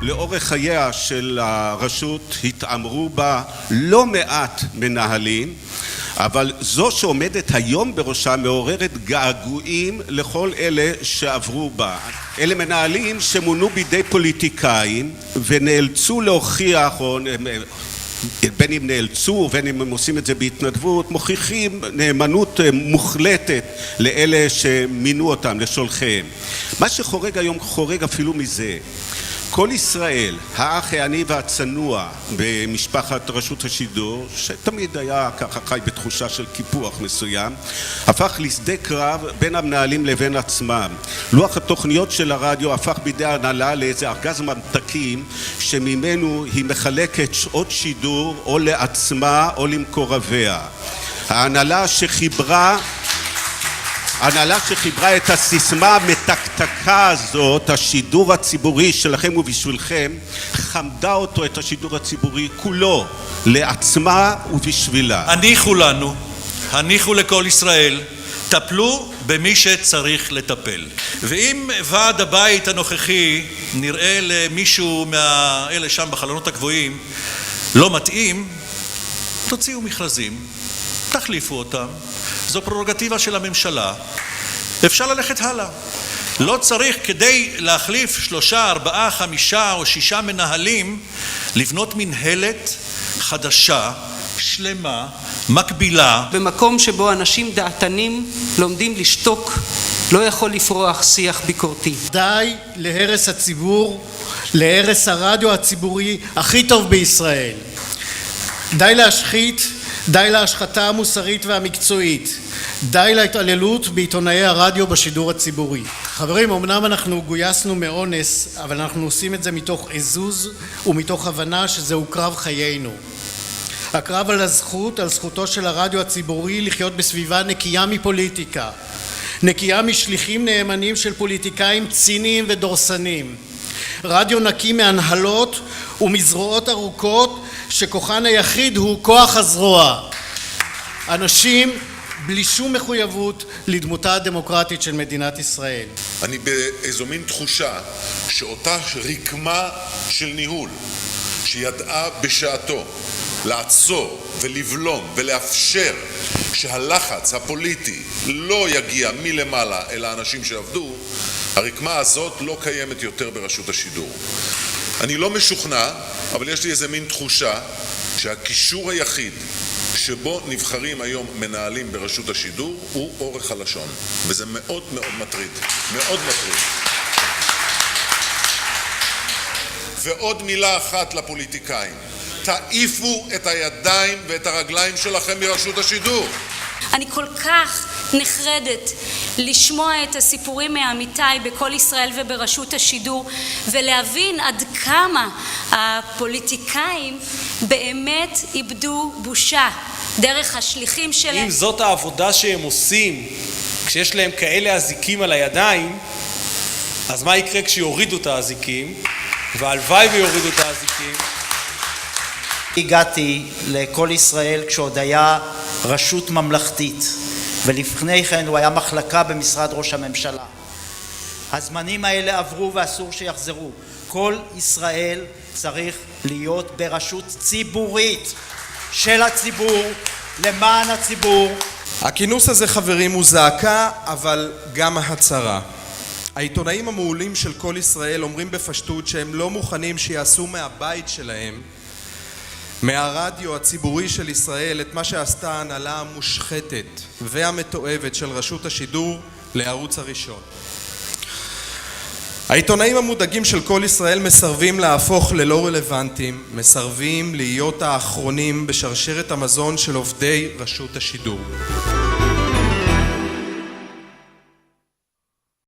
לאורך חייה של הרשות התעמרו בה לא מעט מנהלים, אבל זו שעומדת היום בראשה מעוררת געגועים לכל אלה שעברו בה. אלה מנהלים שמונו בידי פוליטיקאים ונאלצו להוכיח, או בין אם נאלצו ובין אם הם עושים את זה בהתנדבות, מוכיחים נאמנות מוחלטת לאלה שמינו אותם, לשולחיהם. מה שחורג היום חורג אפילו מזה. כל ישראל, האח העני והצנוע במשפחת רשות השידור, שתמיד היה ככה חי בתחושה של קיפוח מסוים, הפך לשדה קרב בין המנהלים לבין עצמם. לוח התוכניות של הרדיו הפך בידי ההנהלה לאיזה ארגז ממתקים שממנו היא מחלקת שעות שידור או לעצמה או למקורביה. ההנהלה שחיברה את הסיסמה המתקתקה הזאת, השידור הציבורי שלכם ובשבילכם, חמדה אותו, את השידור הציבורי כולו, לעצמה ובשבילה. הניחו לנו, הניחו לכל ישראל, טפלו במי שצריך לטפל. ואם ועד הבית הנוכחי נראה למישהו מהאלה שם בחלונות הגבוהים לא מתאים, תוציאו מכרזים, תחליפו אותם. זו פררוגטיבה של הממשלה. אפשר ללכת הלאה. לא צריך כדי להחליף 3, 4, 5 או 6 מנהלים לבנות מנהלת חדשה, שלמה, מקבילה. במקום שבו אנשים דעתנים לומדים לשתוק, לא יכול לפרוח שיח ביקורתי. די להרס הציבור, להרס הרדיו הציבורי הכי טוב בישראל. די להשחית, די להשחתה המוסרית והמקצועית, די להתעללות בעיתונאי הרדיו בשידור הציבורי. חברים, אמנם אנחנו גויסנו מאונס, אבל אנחנו עושים את זה מתוך עזוז ומתוך הבנה שזהו קרב חיינו. הקרב על הזכות, על זכותו של הרדיו הציבורי לחיות בסביבה נקייה מפוליטיקה, נקייה משליחים נאמנים של פוליטיקאים ציניים ודורסנים. רדיו נקי מהנהלות ומזרועות ארוכות שכוחן היחיד הוא כוח הזרוע. אנשים בלי שום מחויבות לדמותה הדמוקרטית של מדינת ישראל. אני באיזו מין תחושה שאותה רקמה של ניהול שידעה בשעתו לעצור ולבלום ולאפשר שהלחץ הפוליטי לא יגיע מלמעלה אל האנשים שעבדו, הרקמה הזאת לא קיימת יותר ברשות השידור. אני לא משוכנע, אבל יש לי איזה מין תחושה שהקישור היחיד שבו נבחרים היום מנהלים ברשות השידור הוא אורך הלשון, וזה מאוד מאוד מטריד, מאוד מטריד. ועוד מילה אחת לפוליטיקאים, תעיפו את הידיים ואת הרגליים שלכם מרשות השידור. אני כל כך נחרדת לשמוע את הסיפורים מעמיתיי בכל ישראל וברשות השידור, ולהבין עד כמה הפוליטיקאים באמת איבדו בושה דרך השליחים שלהם. אם זאת העבודה שהם עושים כשיש להם כאלה אזיקים על הידיים, אז מה יקרה כשיורידו את האזיקים? והלוואי ויורידו את האזיקים. הגעתי לכל ישראל כשעוד היה רשות ממלכתית, ולפני כן הוא היה מחלקה במשרד ראש הממשלה. הזמנים האלה עברו ואסור שיחזרו. כל ישראל צריך להיות ברשות ציבורית של הציבור, למען הציבור. הכינוס הזה, חברים, הוא זעקה, אבל גם הצהרה. העיתונאים המעולים של כל ישראל אומרים בפשטות שהם לא מוכנים שיעשו מהבית שלהם, מהרדיו הציבורי של ישראל, את מה שעשתה ההנהלה המושחתת והמתועבת של רשות השידור לערוץ הראשון. העיתונאים המודאגים של כל ישראל מסרבים להפוך ללא רלוונטיים, מסרבים להיות האחרונים בשרשרת המזון של עובדי רשות השידור.